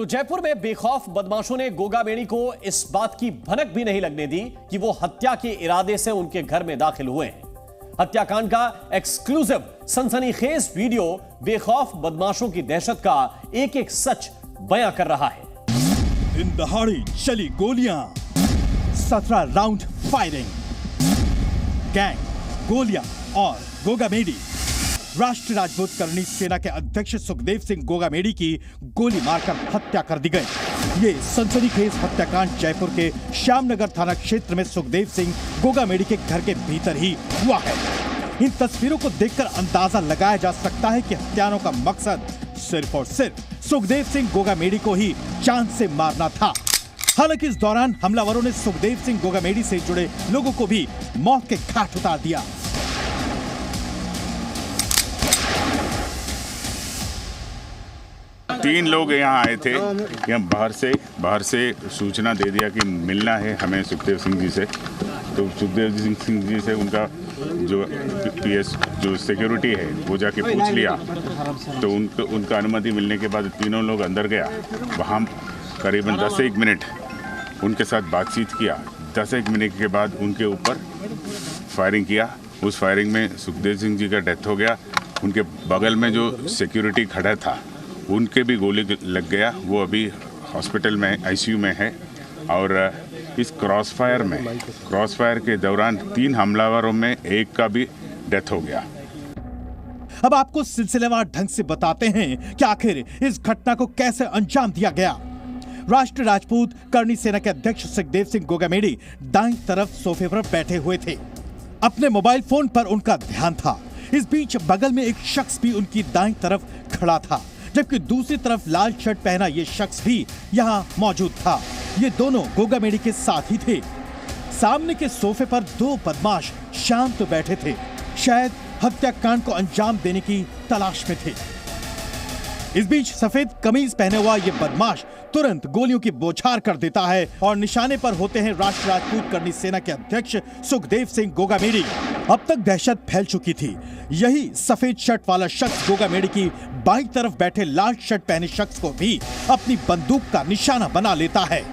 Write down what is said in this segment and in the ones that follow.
तो जयपुर में बेखौफ बदमाशों ने गोगामेडी को इस बात की भनक भी नहीं लगने दी कि वो हत्या के इरादे से उनके घर में दाखिल हुए हैं। हत्याकांड का एक्सक्लूसिव सनसनीखेज वीडियो बेखौफ बदमाशों की दहशत का एक एक सच बयां कर रहा है। दिन दहाड़ी चली गोलियां, 17 राउंड फायरिंग, गैंग, गोलियां और गोगामेडी। राष्ट्रीय राजपूत करनी सेना के अध्यक्ष सुखदेव सिंह गोगामेडी की गोली मारकर हत्या कर दी गई। ये सनसनीखेज हत्याकांड जयपुर के श्यामनगर थाना क्षेत्र में सुखदेव सिंह गोगामेडी के घर के भीतर ही हुआ है। इन तस्वीरों को देखकर अंदाजा लगाया जा सकता है कि हत्यारों का मकसद सिर्फ और सिर्फ सुखदेव सिंह गोगामेडी को ही जान से मारना था। हालांकि इस दौरान हमलावरों ने सुखदेव सिंह गोगामेडी से जुड़े लोगों को भी मौत के घाट उतार दिया। तीन लोग यहाँ आए थे। यहाँ बाहर से सूचना दे दिया कि मिलना है हमें सुखदेव सिंह जी से। तो सुखदेव सिंह जी से उनका जो पीएस जो सिक्योरिटी है वो जाके पूछ लिया। तो उनका अनुमति मिलने के बाद तीनों लोग अंदर गया। वहाँ करीबन 10-1 मिनट उनके साथ बातचीत किया। 10-1 मिनट के बाद उनके ऊपर फायरिंग किया। उस फायरिंग में सुखदेव सिंह जी का डेथ हो गया। उनके बगल में जो सिक्योरिटी खड़ा था उनके भी गोली लग गया। वो अभी हॉस्पिटल में आईसीयू में है। और इस क्रॉसफायर के दौरान 3 हमलावरों में एक का भी डेथ हो गया। अब आपको सिलसिलेवार ढंग से बताते हैं कि आखिर इस घटना को कैसे अंजाम दिया गया। राष्ट्रीय राजपूत करनी सेना के अध्यक्ष सुखदेव सिंह गोगामेडी दाईं तरफ सोफे पर बैठे हुए थे। अपने मोबाइल फोन पर उनका ध्यान था। इस बीच बगल में एक शख्स भी उनकी दाईं तरफ खड़ा था, जबकि दूसरी तरफ लाल शर्ट पहना ये शख्स भी यहाँ मौजूद था। ये दोनों गोगामेडी के साथ ही थे। सामने के सोफे पर 2 बदमाश शांत बैठे थे, शायद हत्याकांड को अंजाम देने की तलाश में थे। इस बीच सफेद कमीज पहने हुआ ये बदमाश तुरंत गोलियों की बौछार कर देता है और निशाने पर होते हैं राष्ट्रीय राजपूत करनी सेना के अध्यक्ष सुखदेव सिंह गोगामेडी। अब तक दहशत फैल चुकी थी। यही सफेद शर्ट वाला शख्स गोगामेडी की बाईं तरफ बैठे लाल शर्ट पहने शख्स को भी अपनी बंदूक का निशाना बना लेता है।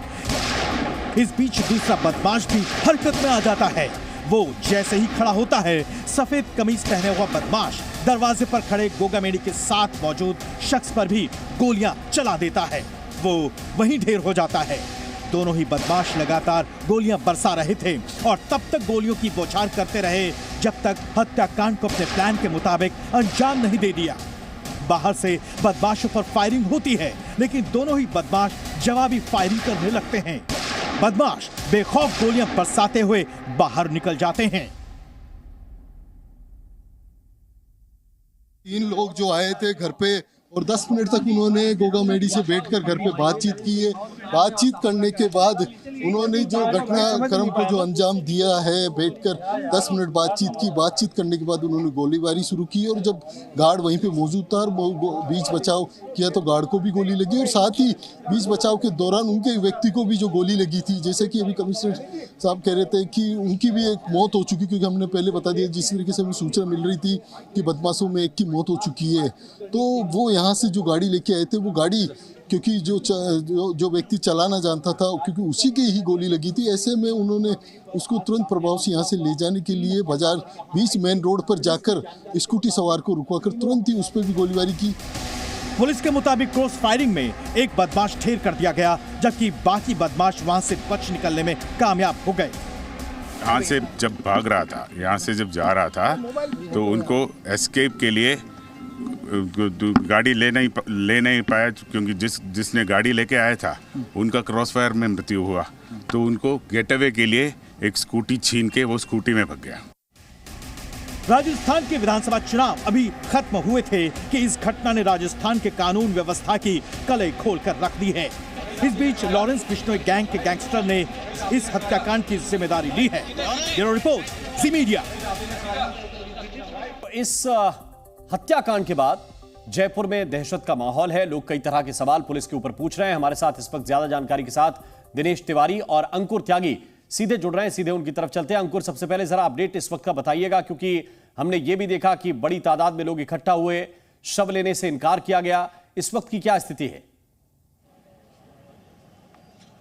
इस बीच दूसरा बदमाश भी हरकत में आ जाता है। वो जैसे ही खड़ा होता है, सफेद कमीज पहने हुआ बदमाश दरवाजे पर खड़े गोगामेडी के साथ मौजूद शख्स पर भी गोलियां चला देता है। वो वहीं ढेर हो जाता है। दोनों ही बदमाश लगातार गोलियां बरसा रहे थे और तब तक गोलियों की बौछार करते रहे जब तक हत्याकांड को अपने प्लान के मुताबिक अंजाम नहीं दे दिया। बाहर से बदमाशों पर फायरिंग होती है, लेकिन दोनों ही बदमाश जवाबी फायरिंग करने लगते हैं। बदमाश बेखौफ गोलियां बरसाते हुए बाहर निकल जाते हैं। 3 लोग जो आए थे घर पे और 10 मिनट तक उन्होंने गोगामेडी से बैठकर घर पे बातचीत की है। बातचीत करने के बाद उन्होंने जो घटनाक्रम को जो अंजाम दिया है, बैठकर 10 मिनट बातचीत की। बातचीत करने के बाद उन्होंने गोलीबारी शुरू की और जब गार्ड वहीं पे मौजूद था और बीच बचाव किया तो गार्ड को भी गोली लगी और साथ ही बीच बचाव के दौरान उनके व्यक्ति को भी जो गोली लगी थी, जैसे कि अभी कमिश्नर साहब कह रहे थे कि उनकी भी एक मौत हो चुकी, क्योंकि हमने पहले बता दिया जिस तरीके से हमें सूचना मिल रही थी कि बदमाशों में एक की मौत हो चुकी है। तो वो यहाँ से जो गाड़ी लेके आए थे, वो गाड़ी क्योंकि जो व्यक्ति चलाना जानता था, क्योंकि उसी की ही गोली लगी थी, ऐसे में उन्होंने उसको तुरंत प्रभाव से यहाँ से ले जाने के लिए बाजार बीच मेन रोड पर जाकर स्कूटी सवार को रुकवाकर तुरंत ही उस पर भी गोलीबारी की। पुलिस के मुताबिक क्रॉस फायरिंग में एक बदमाश ढेर कर दिया गया, जबकि बाकी बदमाश वहां से बच निकलने में कामयाब हो गए। यहाँ से जब भाग रहा था, यहाँ से जब जा रहा था, तो उनको एस्केप के लिए गाड़ी ले नहीं पाया, क्योंकि जिसने गाड़ी लेके आया था उनका क्रॉसफायर में मृत्यु हुआ। तो उनको गेट अवे के लिए एक स्कूटी छीन के वो स्कूटी में भाग गया। राजस्थान के विधानसभा चुनाव अभी खत्म हुए थे कि इस घटना ने राजस्थान के कानून व्यवस्था की कलई खोलकर रख दी है। इस बीच लॉरेंस बिश्नोई गैंग के गैंगस्टर ने इस हत्याकांड की जिम्मेदारी ली है। ब्यूरो रिपोर्ट, ज़ी मीडिया। इस हत्याकांड के बाद जयपुर में दहशत का माहौल है। लोग कई तरह के सवाल पुलिस के ऊपर पूछ रहे हैं। हमारे साथ इस वक्त ज्यादा जानकारी के साथ दिनेश तिवारी और अंकुर त्यागी सीधे जुड़ रहे हैं। सीधे उनकी तरफ चलते हैं। अंकुर, सबसे पहले जरा अपडेट इस वक्त का बताइएगा, क्योंकि हमने ये भी देखा कि बड़ी तादाद में लोग इकट्ठा हुए, शव लेने से इनकार किया गया। इस वक्त की क्या स्थिति है?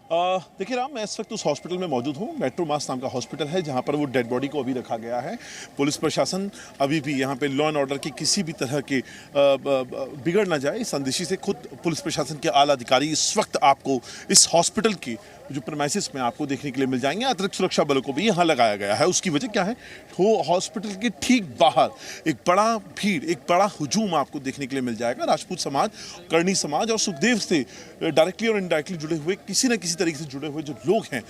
देखिए राम, मैं इस वक्त उस हॉस्पिटल में मौजूद हूँ। मेट्रो मास नाम का हॉस्पिटल है जहाँ पर वो डेड बॉडी को अभी रखा गया है। पुलिस प्रशासन अभी भी यहाँ पे लॉ एंड ऑर्डर की किसी भी तरह के बिगड़ ना जाए इस अंदेशी से खुद पुलिस प्रशासन के आला अधिकारी इस वक्त आपको इस हॉस्पिटल की जो प्रेमाइसिस में आपको देखने के लिए मिल जाएंगे। अतिरिक्त सुरक्षा बलों को भी यहाँ लगाया गया है। उसकी वजह क्या है? वो हॉस्पिटल के ठीक बाहर एक बड़ा भीड़, एक बड़ा हुजूम आपको देखने के लिए मिल जाएगा। राजपूत समाज, करनी समाज और सुखदेव से डायरेक्टली और इनडायरेक्टली जुड़े हुए किसी न किसी तरीके से जुड़े हुए जो लोग हैं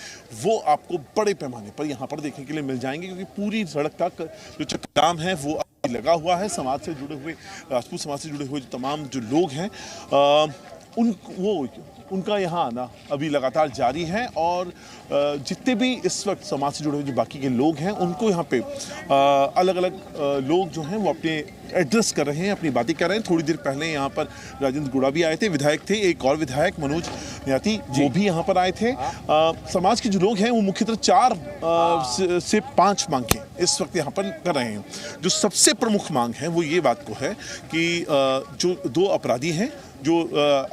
वो आपको बड़े पैमाने पर यहाँ पर देखने के लिए मिल जाएंगे, क्योंकि पूरी सड़क तक जो चक्काजाम है वो लगा हुआ है। समाज से जुड़े हुए, राजपूत समाज से जुड़े हुए जो तमाम जो लोग हैं उनका यहाँ आना अभी लगातार जारी है और जितने भी इस वक्त समाज से जुड़े हुए जो बाकी के लोग हैं उनको यहाँ पे अलग अलग लोग जो हैं वो अपने एड्रेस कर रहे हैं, अपनी बातें कर रहे हैं। थोड़ी देर पहले यहाँ पर राजेंद्र गुड़ा भी आए थे, विधायक थे, एक और विधायक मनोज न्याती वो भी यहाँ पर आए थे। समाज के जो लोग हैं वो मुख्यतः 4 से 5 मांगें इस वक्त यहाँ पर कर रहे हैं। जो सबसे प्रमुख मांग है वो ये बात को है कि जो 2 अपराधी हैं जो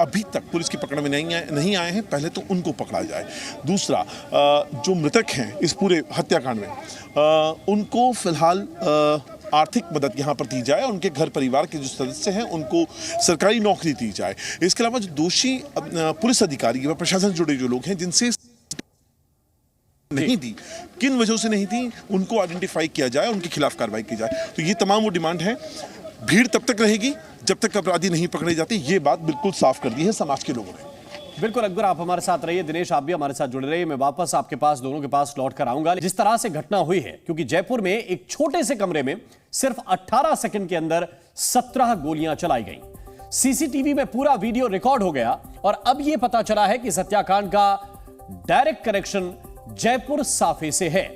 अभी तक पुलिस की पकड़ में नहीं आए हैं, पहले तो उनको पकड़ा जाए। दूसरा, जो मृतक हैं इस पूरे हत्याकांड में उनको फिलहाल आर्थिक मदद यहाँ पर दी जाए, उनके घर परिवार के जो सदस्य हैं उनको सरकारी नौकरी दी जाए। इसके अलावा जो दोषी पुलिस अधिकारी व प्रशासन से जुड़े जो लोग हैं जिनसे नहीं दी, किन वजहों से नहीं दी, उनको आइडेंटिफाई किया जाए, उनके खिलाफ कार्रवाई की जाए। तो ये तमाम वो डिमांड है। भीड़ तब तक रहेगी जब तक अपराधी नहीं पकड़े जाते, ये बात बिल्कुल साफ कर दी है समाज के लोगों ने। बिल्कुल अकबर, आप हमारे साथ रहिए। दिनेश, आप भी हमारे साथ जुड़े रहिए। मैं वापस आपके पास, दोनों के पास लौट कर आऊंगा। जिस तरह से घटना हुई है, क्योंकि जयपुर में एक छोटे से कमरे में सिर्फ 18 सेकंड के अंदर 17 गोलियां चलाई गई। सीसीटीवी में पूरा वीडियो रिकॉर्ड हो गया और अब यह पता चला है कि इस हत्याकांड का डायरेक्ट कनेक्शन जयपुर साफे से है।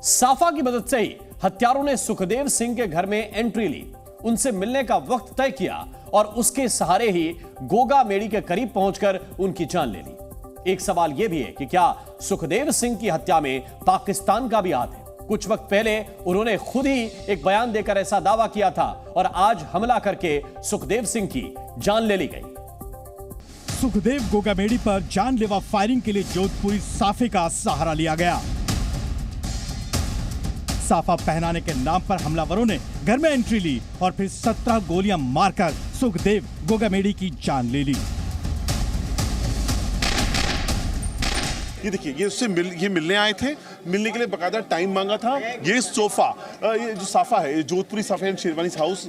साफा की मदद से ही हत्यारों ने सुखदेव सिंह के घर में एंट्री ली, उनसे मिलने का वक्त तय किया और उसके सहारे ही गोगा मेडी के करीब पहुंचकर उनकी जान ले ली। एक सवाल यह भी है कि क्या सुखदेव सिंह की हत्या में पाकिस्तान का भी हाथ है? कुछ वक्त पहले उन्होंने खुद ही एक बयान देकर ऐसा दावा किया था और आज हमला करके सुखदेव सिंह की जान ले ली गई। सुखदेव गोगामेडी पर जानलेवा फायरिंग के लिए जोधपुरी साफे का सहारा लिया गया। साफा पहनाने के नाम पर हमलावरों ने घर में एंट्री ली और फिर 17 गोलियां मारकर सुखदेव गोगामेडी की जान ले ली। ये देखिए, ये उससे मिलने आए थे, मिलने के लिए बकायदा टाइम मांगा था। ये सोफा, ये जो साफा है, ये जोधपुरी साफा एंड शेरवानी हाउस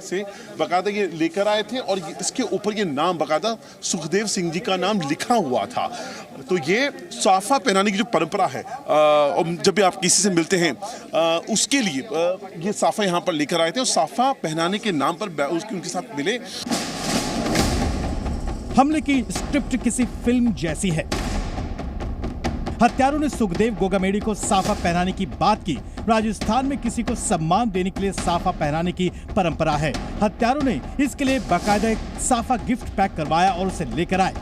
से बकायदा ये लेकर आए थे और इसके ऊपर ये नाम बकायदा सुखदेव सिंह जी का नाम लिखा हुआ था। तो ये साफा पहनाने की जो परंपरा है, और जब भी आप किसी से मिलते हैं उसके लिए ये साफा यहाँ पर लेकर आए थे और साफा पहनाने के नाम पर उनके साथ मिले। हमले की स्क्रिप्ट किसी फिल्म जैसी है। हत्यारों ने सुखदेव गोगामेडी को साफा पहनाने की बात की। राजस्थान में किसी को सम्मान देने के लिए साफा पहनाने की परंपरा है। हत्यारों ने इसके लिए बाकायदा एक साफा गिफ्ट पैक करवाया और उसे लेकर आए।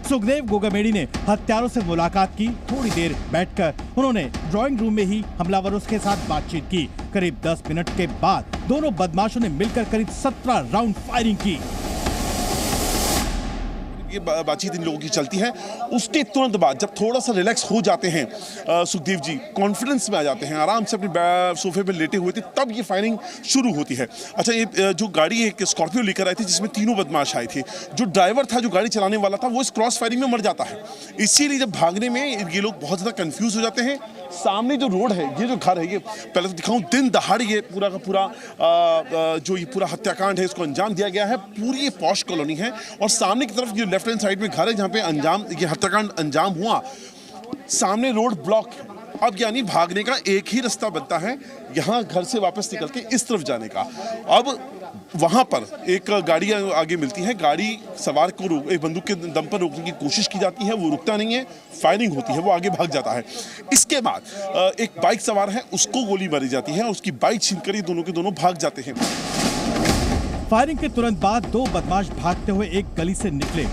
सुखदेव गोगामेडी ने हत्यारों से मुलाकात की। थोड़ी देर बैठकर उन्होंने ड्राइंग रूम में ही हमलावरों के साथ बातचीत की। करीब 10 मिनट के बाद दोनों बदमाशों ने मिलकर करीब 17 राउंड फायरिंग की। ये बातचीत इन लोगों की चलती है। उसके तुरंत बाद जब थोड़ा सा रिलैक्स हो जाते हैं सुखदेव जी, कॉन्फिडेंस में आ जाते हैं, आराम से अपने सोफे पे लेटे हुए थे, तब ये फायरिंग शुरू होती है। अच्छा, ये जो गाड़ी एक स्कॉर्पियो लेकर आए थे जिसमें 3 बदमाश आए थे, जो ड्राइवर था, जो गाड़ी चलाने वाला था, वो इस क्रॉस फायरिंग में मर जाता है। इसीलिए जब भागने में ये लोग बहुत ज़्यादा कंफ्यूज हो जाते हैं। सामने जो रोड है, ये जो घर है, ये पहले तो दिखाऊं, दिन दहाड़ ये पूरा का पूरा जो ये पूरा हत्याकांड है इसको अंजाम दिया गया है। पूरी ये पॉश कॉलोनी है और सामने की तरफ ये लेफ्ट हैंड साइड में घर है जहाँ पे ये हत्याकांड अंजाम हुआ। सामने रोड ब्लॉक है। अब यानी भागने का एक ही रास्ता बनता है, यहाँ घर से वापस निकल के इस तरफ जाने का। अब वहाँ पर एक गाड़ी आगे मिलती है, गाड़ी सवार को एक बंदूक के दम पर रोकने की कोशिश की जाती है, वो रुकता नहीं है, फायरिंग होती है, वो आगे भाग जाता है। इसके बाद एक बाइक सवार है, उसको गोली मारी जाती है, उसकी बाइक छीनकर ये दोनों के दोनों भाग जाते हैं। फायरिंग के तुरंत बाद 2 बदमाश भागते हुए एक गली से निकले।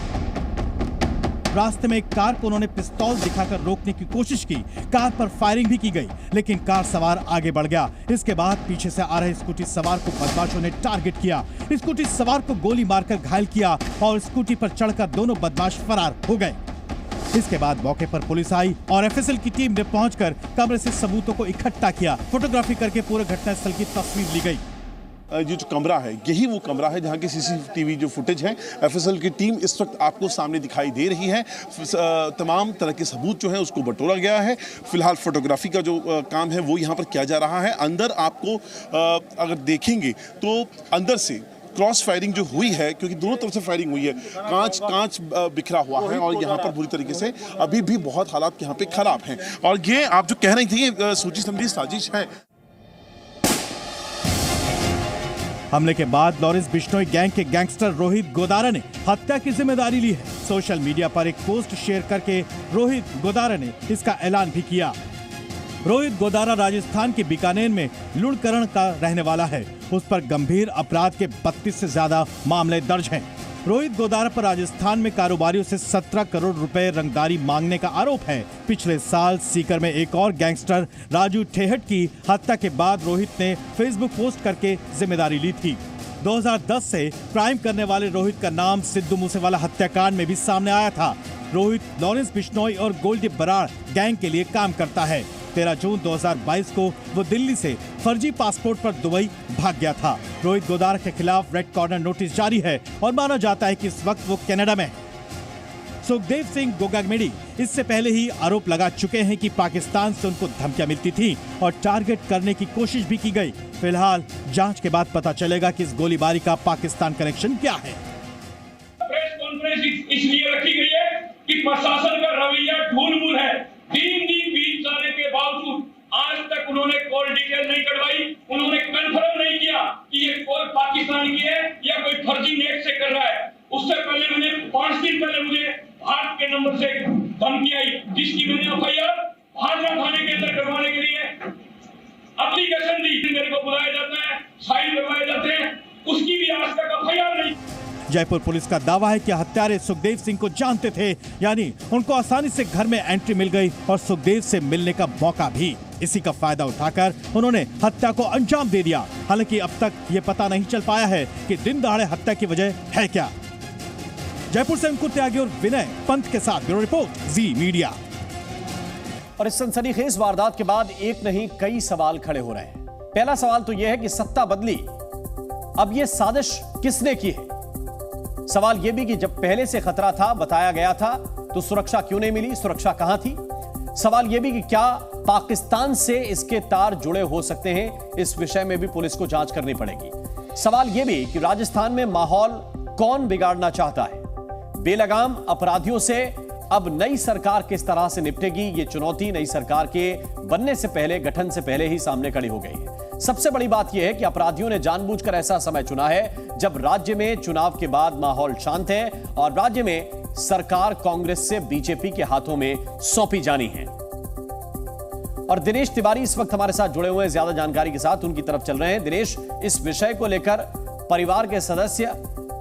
रास्ते में एक कार को उन्होंने पिस्तौल दिखाकर रोकने की कोशिश की। कार पर फायरिंग भी की गई, लेकिन कार सवार आगे बढ़ गया। इसके बाद पीछे से आ रहे स्कूटी सवार को बदमाशों ने टारगेट किया। स्कूटी सवार को गोली मारकर घायल किया और स्कूटी पर चढ़कर दोनों बदमाश फरार हो गए। इसके बाद मौके पर पुलिस आई और एफएसएल की टीम ने पहुंचकर कमरे से सबूतों को इकट्ठा किया। फोटोग्राफी करके पूरे घटनास्थल की तस्वीर ली गई। ये जो कमरा है यही वो कमरा है जहाँ की सीसीटीवी जो फुटेज है एफएसएल की टीम इस वक्त आपको सामने दिखाई दे रही है। तमाम तरह के सबूत जो है उसको बटोरा गया है। फिलहाल फोटोग्राफी का जो काम है वो यहाँ पर किया जा रहा है। अंदर आपको अगर देखेंगे तो अंदर से क्रॉस फायरिंग जो हुई है, क्योंकि दोनों तरफ से फायरिंग हुई है, कांच बिखरा हुआ है और यहाँ पर बुरी तरीके से अभी भी बहुत हालात यहाँ पे खराब हैं। और ये आप जो कह रही थी ये सोची समझी साजिश है। हमले के बाद लॉरेंस बिश्नोई गैंग के गैंगस्टर रोहित गोदारा ने हत्या की जिम्मेदारी ली है। सोशल मीडिया पर एक पोस्ट शेयर करके रोहित गोदारा ने इसका ऐलान भी किया। रोहित गोदारा राजस्थान के बीकानेर में लुणकरण का रहने वाला है। उस पर गंभीर अपराध के 32 से ज्यादा मामले दर्ज हैं। रोहित गोदारा पर राजस्थान में कारोबारियों से 17 करोड़ रुपए रंगदारी मांगने का आरोप है। पिछले साल सीकर में एक और गैंगस्टर राजू ठेहट की हत्या के बाद रोहित ने फेसबुक पोस्ट करके जिम्मेदारी ली थी। 2010 से क्राइम करने वाले रोहित का नाम सिद्धू मूसेवाला हत्याकांड में भी सामने आया था। रोहित लॉरेंस बिश्नोई और गोल्डी बराड़ गैंग के लिए काम करता है। 13 जून 2022 को वो दिल्ली से फर्जी पासपोर्ट पर दुबई भाग गया था। रोहित गोदारा के खिलाफ रेड कॉर्नर नोटिस जारी है और माना जाता है कि इस वक्त वो कनाडा में है। सुखदेव सिंह गोगामेडी इससे पहले ही आरोप लगा चुके हैं कि पाकिस्तान से उनको धमकियां मिलती थी और टारगेट करने की कोशिश भी की गई। फिलहाल जांच के बाद पता चलेगा कि इस गोलीबारी का पाकिस्तान कनेक्शन क्या है। प्रेस कॉन्फ्रेंस इसलिए रखी गई है कि प्रशासन का रवैया ढूल-मूल है। 3 दिन बीत जाने के बावजूद आज तक उन्होंने कॉल डिटेल नहीं कटवाई। उन्होंने कंफर्म नहीं किया कि ये कॉल पाकिस्तान की है या कोई फर्जी नेट से कर रहा है। उससे पहले मैंने 5 दिन पहले मुझे भारत के नंबर से धमकी आई, जिसकी मैंने एफआईआर भादरा थाने के अंदर करवाने के लिए एप्लीकेशन दी। मेरे को बुलाया जाता है, साइन करवाए जाते हैं, उसकी भी आज तक एफआईआर नहीं। जयपुर पुलिस का दावा है कि हत्यारे सुखदेव सिंह को जानते थे, यानी उनको आसानी से घर में एंट्री मिल गई और सुखदेव से मिलने का मौका भी। इसी का फायदा उठाकर उन्होंने हत्या को अंजाम दे दिया। हालांकि अब तक ये पता नहीं चल पाया है कि दिन दहाड़े हत्या की वजह है क्या। जयपुर से अंकुर त्यागी और विनय पंत के साथ ब्यूरो रिपोर्ट, जी मीडिया। और इस सनसनीखेज वारदात के बाद एक नहीं कई सवाल खड़े हो रहे हैं। पहला सवाल तो यह है कि सत्ता बदली, अब यह साजिश किसने की है। सवाल यह भी कि जब पहले से खतरा था, बताया गया था, तो सुरक्षा क्यों नहीं मिली, सुरक्षा कहां थी। सवाल यह भी कि क्या पाकिस्तान से इसके तार जुड़े हो सकते हैं, इस विषय में भी पुलिस को जांच करनी पड़ेगी। सवाल यह भी कि राजस्थान में माहौल कौन बिगाड़ना चाहता है। बेलगाम अपराधियों से अब नई सरकार किस तरह से निपटेगी, ये चुनौती नई सरकार के बनने से पहले, गठन से पहले ही सामने खड़ी हो गई है। सबसे बड़ी बात यह है कि अपराधियों ने जानबूझकर ऐसा समय चुना है जब राज्य में चुनाव के बाद माहौल शांत है और राज्य में सरकार कांग्रेस से बीजेपी के हाथों में सौंपी जानी है। और दिनेश तिवारी इस वक्त हमारे साथ जुड़े हुए हैं, ज्यादा जानकारी के साथ उनकी तरफ चल रहे हैं। दिनेश, इस विषय को लेकर परिवार के सदस्य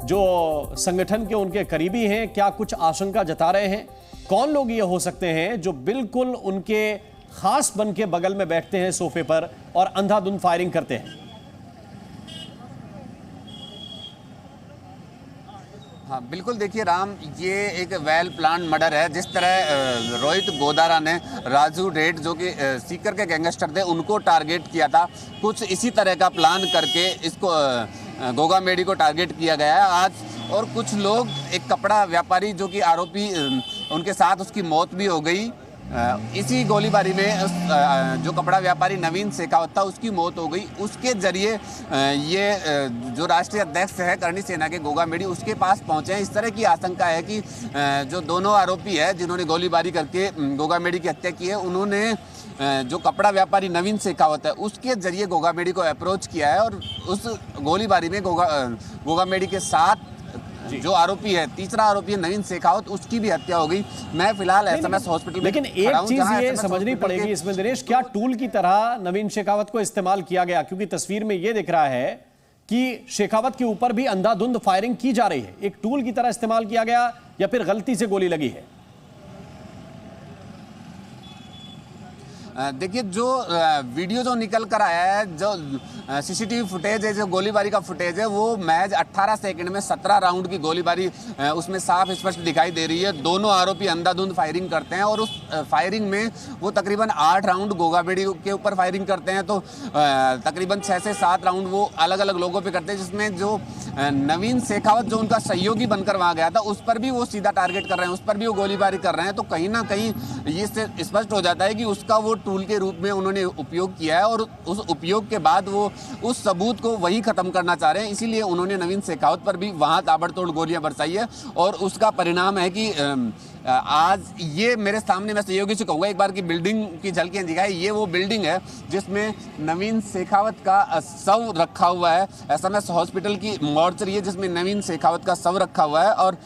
जो संगठन के उनके करीबी हैं, क्या कुछ आशंका जता रहे हैं? कौन लोग ये हो सकते हैं जो बिल्कुल उनके खास बन के बगल में बैठते हैं सोफे पर और अंधाधुंध फायरिंग करते हैं? हाँ बिल्कुल, देखिए राम, ये एक वेल प्लान मर्डर है। जिस तरह रोहित गोदारा ने राजू डेट जो कि सीकर के गैंगस्टर थे उनको टारगेट किया था, कुछ इसी तरह का प्लान करके इसको गोगामेडी को टारगेट किया गया है आज। और कुछ लोग, एक कपड़ा व्यापारी जो कि आरोपी, उनके साथ उसकी मौत भी हो गई इसी गोलीबारी में। जो कपड़ा व्यापारी नवीन शेखावत था उसकी मौत हो गई। उसके जरिए ये जो राष्ट्रीय अध्यक्ष है करणी सेना के गोगामेडी, उसके पास पहुंचे हैं। इस तरह की आशंका है कि जो दोनों आरोपी है जिन्होंने गोलीबारी करके गोगामेडी की हत्या की है, उन्होंने जो कपड़ा व्यापारी नवीन शेखावत है उसके जरिए गोगामेडी को अप्रोच किया है और उस गोलीबारी में गोगामेडी के साथ जो आरोपी है, तीसरा आरोपी है नवीन शेखावत, उसकी भी हत्या हो गई। मैं फिलहाल एसएमएस हॉस्पिटल में, लेकिन एक चीज ये समझनी पड़ेगी इसमें दिनेश, क्या टूल की तरह नवीन शेखावत को इस्तेमाल किया गया? क्योंकि तस्वीर में ये दिख रहा है कि शेखावत के ऊपर भी अंधाधुंध फायरिंग की जा रही है। एक टूल की तरह इस्तेमाल किया गया या फिर गलती से गोली लगी है? देखिए, जो वीडियो जो निकल कर आया है, जो सीसीटीवी फुटेज है, जो गोलीबारी का फुटेज है, वो महज 18 सेकंड में 17 राउंड की गोलीबारी उसमें साफ स्पष्ट दिखाई दे रही है। दोनों आरोपी अंधाधुंध फायरिंग करते हैं और उस फायरिंग में वो तकरीबन 8 राउंड गोगाबेड़ी के ऊपर फायरिंग करते हैं, तो तकरीबन 6 से 7 राउंड वो अलग अलग लोगों पे करते हैं, जिसमें जो नवीन शेखावत जो उनका सहयोगी बनकर वहाँ गया था, उस पर भी वो सीधा टारगेट कर रहे हैं, उस पर भी वो गोलीबारी कर रहे हैं। तो कहीं ना कहीं ये स्पष्ट हो जाता है कि उसका वो टूल के रूप में उन्होंने उपयोग किया है और उस उपयोग के बाद वो उस सबूत को वहीं खत्म करना चाह रहे हैं। इसीलिए उन्होंने नवीन शेखावत पर भी वहां ताबड़तोड़ गोलियां बरसाई है और उसका परिणाम है कि आज ये मेरे सामने, मैं सहयोगी से कहूँगा एक बार की बिल्डिंग की झलकियां दिखाई। ये वो बिल्डिंग है जिसमें नवीन शेखावत का शव रखा हुआ है। एसएमएस हॉस्पिटल की मॉर्चरी है जिसमें नवीन शेखावत का शव रखा हुआ है। और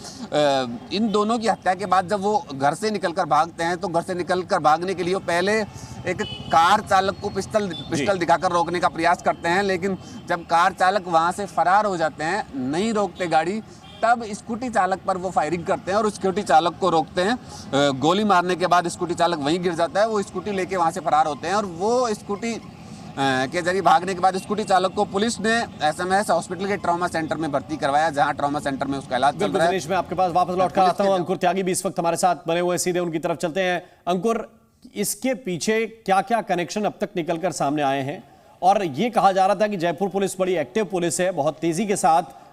इन दोनों की हत्या के बाद जब वो घर से निकलकर भागते हैं, तो घर से निकलकर भागने के लिए वो पहले एक कार चालक को पिस्टल दिखाकर रोकने का प्रयास करते हैं, लेकिन जब कार चालक वहां से फरार हो जाते हैं, नहीं रोकते गाड़ी, तब स्कूटी चालक पर वो फायरिंग करते हैं और स्कूटी चालक को रोकते हैं। गोली मारने के बाद स्कूटी चालक वहीं गिर जाता है। वो स्कूटी लेके वहां से फरार होते हैं और वो स्कूटी के जरिए भागने के बाद स्कूटी चालक को पुलिस ने एसएमएस हॉस्पिटल के ट्रॉमा सेंटर में भर्ती करवाया, जहां ट्रॉमा सेंटर में उसका इलाज चल रहा है। दिनेश, मैं आपके पास वापस लौट कर आता हूं। अंकुर त्यागी भी इस वक्त हमारे साथ बने हुए, सीधे उनकी तरफ चलते हैं। अंकुर, इसके पीछे क्या क्या कनेक्शन अब तक निकलकर सामने आए हैं? और ये कहा जा रहा था कि जयपुर पुलिस बड़ी एक्टिव पुलिस है, बहुत तेजी के साथ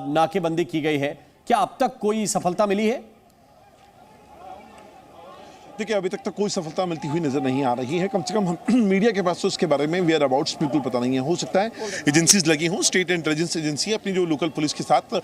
नाकेबंदी की गई है। क्या अब तक कोई सफलता मिली है? देखिए, अभी तक तो कोई सफलता मिलती हुई नजर नहीं आ रही है। कम से कम हम मीडिया के पास तो इसके बारे में वेयर अबाउट्स बिल्कुल पता नहीं है। हो सकता है एजेंसीज लगी हों, स्टेट इंटेलिजेंस एजेंसी अपनी जो लोकल पुलिस के साथ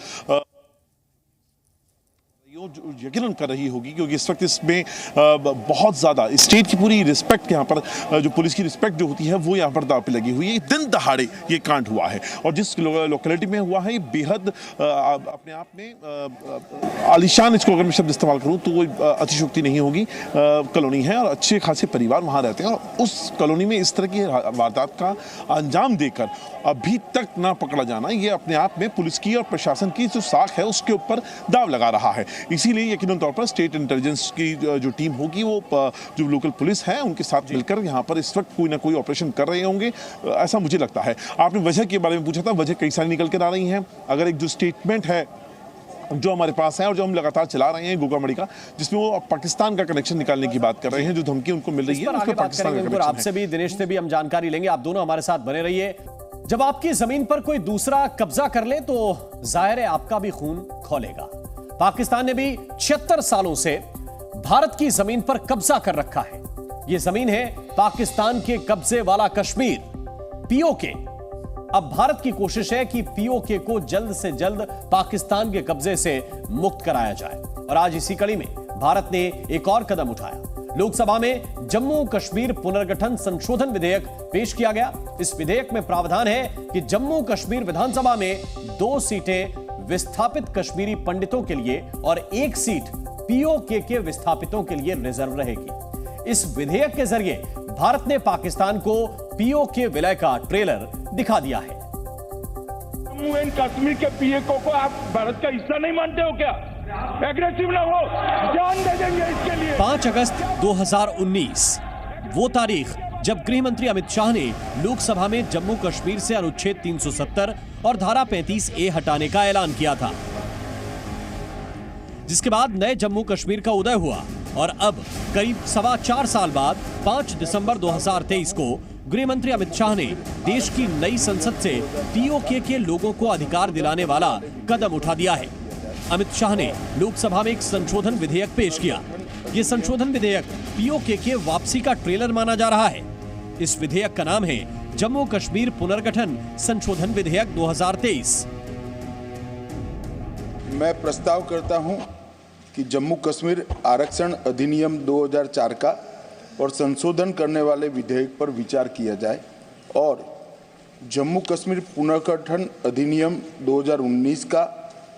यकीनन कर रही होगी, क्योंकि इस वक्त इसमें बहुत ज़्यादा स्टेट की पूरी रिस्पेक्ट, यहाँ पर जो पुलिस की रिस्पेक्ट जो होती है वो यहाँ पर दाव पे लगी हुई है। दिन दहाड़े ये कांड हुआ है और जिस लोकेलिटी में हुआ है ये बेहद अपने आप में आलिशान, इसको अगर मैं शब्द इस्तेमाल करूँ तो वो अतिशयोक्ति नहीं होगी, कॉलोनी है और अच्छे खासे परिवार वहाँ रहते हैं। और उस कॉलोनी में इस तरह की वारदात का अंजाम देकर अभी तक ना पकड़ा जाना, ये अपने आप में पुलिस की और प्रशासन की जो साख है उसके ऊपर दाव लगा रहा है। इसीलिए यकीनन तौर पर स्टेट इंटेलिजेंस की जो टीम होगी, वो जो लोकल पुलिस है उनके साथ मिलकर यहाँ पर इस वक्त कोई ना कोई ऑपरेशन कर रहे होंगे, ऐसा मुझे लगता है। आपने वजह के बारे में पूछा था, वजह कई सारी निकल कर आ रही हैं। अगर एक जो स्टेटमेंट है जो हमारे पास है और जो हम लगातार चला रहे हैं गोगामड़ी का, जिसमें वो पाकिस्तान का कनेक्शन निकालने की बात कर रहे हैं, जो धमकी उनको मिल रही है उसमें पाकिस्तान का कनेक्शन है। आपसे भी, दिनेश से भी हम जानकारी लेंगे। आप दोनों हमारे साथ बने रहिए। जब आपकी जमीन पर कोई दूसरा कब्जा कर ले तो जाहिर है आपका भी खून खौलेगा। पाकिस्तान ने भी 76 सालों से भारत की जमीन पर कब्जा कर रखा है। यह जमीन है पाकिस्तान के कब्जे वाला कश्मीर, पीओके। अब भारत की कोशिश है कि पीओके को जल्द से जल्द पाकिस्तान के कब्जे से मुक्त कराया जाए। और आज इसी कड़ी में भारत ने एक और कदम उठाया। लोकसभा में जम्मू कश्मीर पुनर्गठन संशोधन विधेयक पेश किया गया। इस विधेयक में प्रावधान है कि जम्मू कश्मीर विधानसभा में 2 सीटें विस्थापित कश्मीरी पंडितों के लिए और 1 सीट पीओके के विस्थापितों के लिए रिजर्व रहेगी। इस विधेयक के जरिए भारत ने पाकिस्तान को पीओके विलय का ट्रेलर दिखा दिया है। जम्मू एंड कश्मीर के पीओके को आप भारत का हिस्सा नहीं मानते हो क्या? एग्रेसिव ना हो, जान दे देंगे इसके लिए। 5 अगस्त 2019 वो तारीख जब गृह मंत्री अमित शाह ने लोकसभा में जम्मू कश्मीर से अनुच्छेद 370 और धारा 35A हटाने का ऐलान किया था, जिसके बाद नए जम्मू कश्मीर का उदय हुआ। और अब करीब 4.25 साल बाद 5 दिसंबर 2023 को गृह मंत्री अमित शाह ने देश की नई संसद से पीओके के लोगों को अधिकार दिलाने वाला कदम उठा दिया है। अमित शाह ने लोकसभा में एक संशोधन विधेयक पेश किया। यह संशोधन विधेयक पीओके के वापसी का ट्रेलर माना जा रहा है। इस विधेयक का नाम है जम्मू कश्मीर पुनर्गठन संशोधन विधेयक 2023। मैं प्रस्ताव करता हूं कि जम्मू कश्मीर आरक्षण अधिनियम 2004 का और संशोधन करने वाले विधेयक पर विचार किया जाए और जम्मू कश्मीर पुनर्गठन अधिनियम 2019 का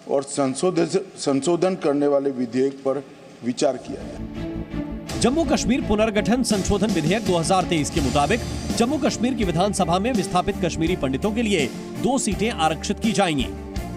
और संशोधन करने वाले विधेयक पर विचार किया जाए। जम्मू कश्मीर पुनर्गठन संशोधन विधेयक 2023 के मुताबिक जम्मू कश्मीर की विधानसभा में विस्थापित कश्मीरी पंडितों के लिए 2 सीटें आरक्षित की जाएंगी।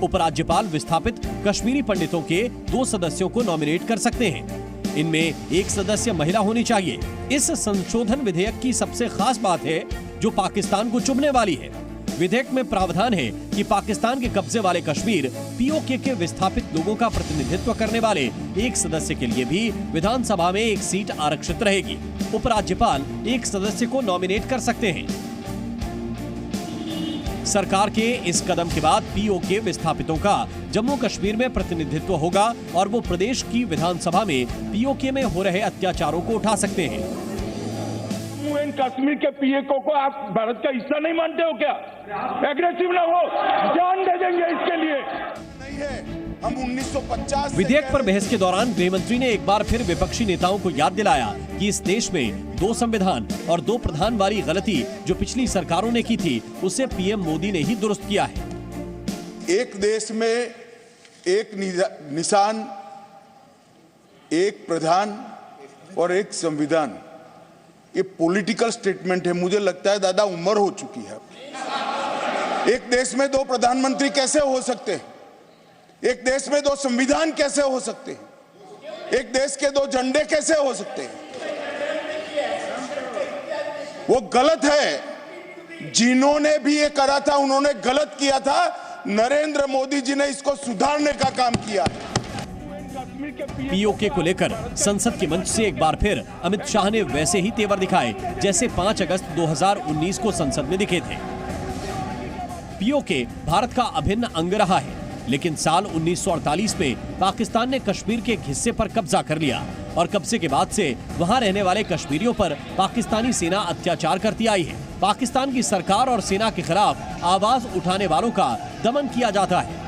उपराज्यपाल विस्थापित कश्मीरी पंडितों के 2 सदस्यों को नॉमिनेट कर सकते हैं। इनमें एक सदस्य महिला होनी चाहिए। इस संशोधन विधेयक की सबसे खास बात है जो पाकिस्तान को चुभने वाली है। विधेयक में प्रावधान है कि पाकिस्तान के कब्जे वाले कश्मीर पीओके के विस्थापित लोगों का प्रतिनिधित्व करने वाले एक सदस्य के लिए भी विधानसभा में एक सीट आरक्षित रहेगी। उपराज्यपाल एक सदस्य को नॉमिनेट कर सकते हैं। सरकार के इस कदम के बाद पीओके विस्थापितों का जम्मू कश्मीर में प्रतिनिधित्व होगा और वो प्रदेश की विधानसभा में पीओके में हो रहे अत्याचारों को उठा सकते हैं। जम्मू एंड कश्मीर के पीओके को आप भारत का हिस्सा नहीं मानते हो क्या? एग्रेसिव ना हो, जान दे देंगे इसके लिए। नहीं है, हम 1950 विधेयक पर बहस के दौरान गृह मंत्री ने एक बार फिर विपक्षी नेताओं को याद दिलाया कि इस देश में 2 संविधान और 2 प्रधान वाली गलती जो पिछली सरकारों ने की थी उसे पीएम मोदी ने ही दुरुस्त किया है। एक देश में एक निशान, एक प्रधान और एक संविधान, ये पॉलिटिकल स्टेटमेंट है। मुझे लगता है दादा उम्र हो चुकी है। एक देश में 2 प्रधानमंत्री कैसे हो सकते हैं? एक देश में 2 संविधान कैसे हो सकते हैं? एक देश के 2 झंडे कैसे हो सकते हैं? वो गलत है। जिन्होंने भी ये करा था उन्होंने गलत किया था। नरेंद्र मोदी जी ने इसको सुधारने का काम किया। पीओके को लेकर संसद के मंच से एक बार फिर अमित शाह ने वैसे ही तेवर दिखाए जैसे 5 अगस्त 2019 को संसद में दिखे थे। पीओके भारत का अभिन्न अंग रहा है, लेकिन साल 1948 में पाकिस्तान ने कश्मीर के एक हिस्से पर कब्जा कर लिया और कब्जे के बाद से वहां रहने वाले कश्मीरियों पर पाकिस्तानी सेना अत्याचार करती आई है। पाकिस्तान की सरकार और सेना के खिलाफ आवाज उठाने वालों का दमन किया जाता है।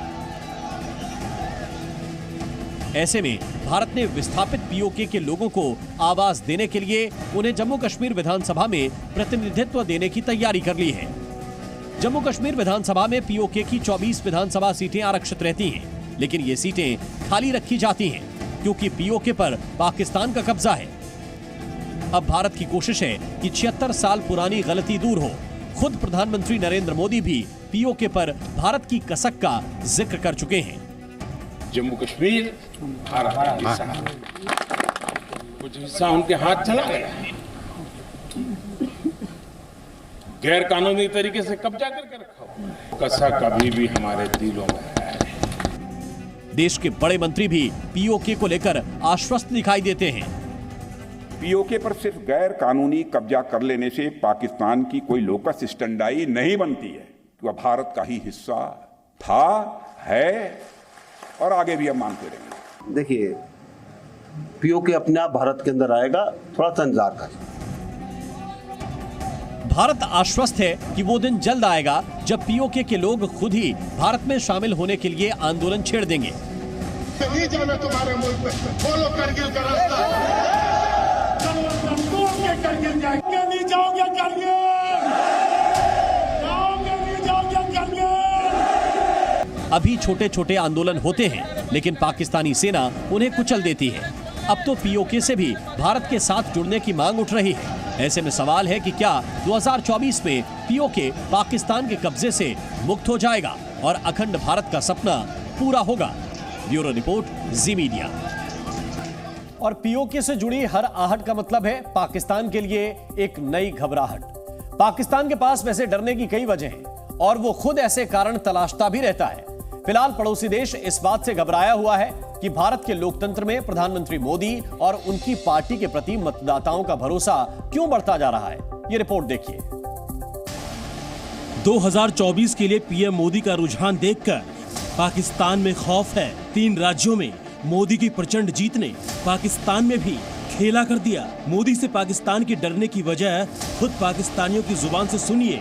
ऐसे में भारत ने विस्थापित पीओके के लोगों को आवाज देने के लिए उन्हें जम्मू कश्मीर विधानसभा में प्रतिनिधित्व देने की तैयारी कर ली है। जम्मू कश्मीर विधानसभा में पीओके की 24 विधानसभा सीटें आरक्षित रहती हैं, लेकिन ये सीटें खाली रखी जाती हैं क्योंकि पीओके पर पाकिस्तान का कब्जा है। अब भारत की कोशिश है कि 76 साल पुरानी गलती दूर हो। खुद प्रधानमंत्री नरेंद्र मोदी भी पीओके पर भारत की कसक का जिक्र कर चुके हैं। जम्मू कश्मीर भारत का हिस्सा है, कुछ हिस्सा उनके हाथ चला गया है। गैर कानूनी तरीके से कब्जा करके रखा, कसक कभी भी हमारे दिलों में है। देश के बड़े मंत्री भी पीओके को लेकर आश्वस्त दिखाई देते हैं। पीओके पर सिर्फ गैर कानूनी कब्जा कर लेने से पाकिस्तान की कोई लोकस स्टैंडाई नहीं बनती है। वह भारत का ही हिस्सा था, है और आगे भी हम मानते रहेंगे। देखिए, पीओके अपने आप भारत के अंदर आएगा, थोड़ा सा इंतजार कर। भारत आश्वस्त है कि वो दिन जल्द आएगा जब पीओके के लोग खुद ही भारत में शामिल होने के लिए आंदोलन छेड़ देंगे। नहीं जाना तुम्हारे मुल्क में, बोलो करगिल का रास्ता। करगिल जाएंगे, नहीं जाओगे करगिल, जाओगे नहीं जाओगे करगिल। अभी छोटे छोटे आंदोलन होते हैं, लेकिन पाकिस्तानी सेना उन्हें कुचल देती है। अब तो पीओके से भी भारत के साथ जुड़ने की मांग उठ रही है। ऐसे में सवाल है कि क्या 2024 में पीओके पाकिस्तान के कब्जे से मुक्त हो जाएगा और अखंड भारत का सपना पूरा होगा। ब्यूरो रिपोर्ट, जी मीडिया। और पीओके से जुड़ी हर आहट का मतलब है पाकिस्तान के लिए एक नई घबराहट। पाकिस्तान के पास वैसे डरने की कई वजह हैं और वो खुद ऐसे कारण तलाशता भी रहता है। फिलहाल पड़ोसी देश इस बात से घबराया हुआ है कि भारत के लोकतंत्र में प्रधानमंत्री मोदी और उनकी पार्टी के प्रति मतदाताओं का भरोसा क्यों बढ़ता जा रहा है। ये रिपोर्ट देखिए। 2024 के लिए पीएम मोदी का रुझान देखकर पाकिस्तान में खौफ है। 3 राज्यों में मोदी की प्रचंड जीत ने पाकिस्तान में भी खेला कर दिया। मोदी से पाकिस्तान की डरने की वजह खुद पाकिस्तानियों की जुबान से सुनिए।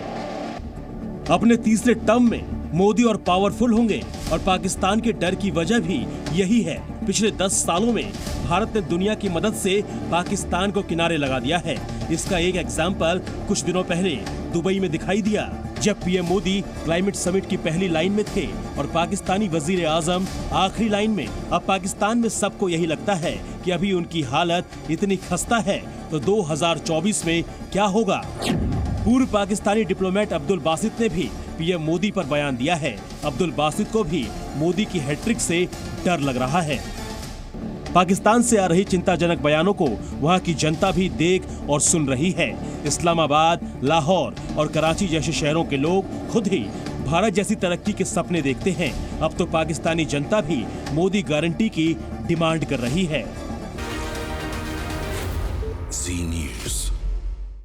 अपने तीसरे टर्म में मोदी और पावरफुल होंगे और पाकिस्तान के डर की वजह भी यही है। पिछले 10 सालों में भारत ने दुनिया की मदद से पाकिस्तान को किनारे लगा दिया है। इसका एक एग्जाम्पल कुछ दिनों पहले दुबई में दिखाई दिया, जब पीएम मोदी क्लाइमेट समिट की पहली लाइन में थे और पाकिस्तानी वजीर आजम आखिरी लाइन में। अब पाकिस्तान में सबको यही लगता है कि अभी उनकी हालत इतनी खस्ता है तो 2024 में क्या होगा। पूर्व पाकिस्तानी डिप्लोमेट अब्दुल बासित ने भी पीएम मोदी पर बयान दिया है। अब्दुल बासित को भी मोदी की हैट्रिक से डर लग रहा है। पाकिस्तान से आ रही चिंताजनक बयानों को वहां की जनता भी देख और सुन रही है। इस्लामाबाद, लाहौर और कराची जैसे शहरों के लोग खुद ही भारत जैसी तरक्की के सपने देखते हैं। अब तो पाकिस्तानी जनता भी मोदी गारंटी की डिमांड कर रही है। जी न्यूज़।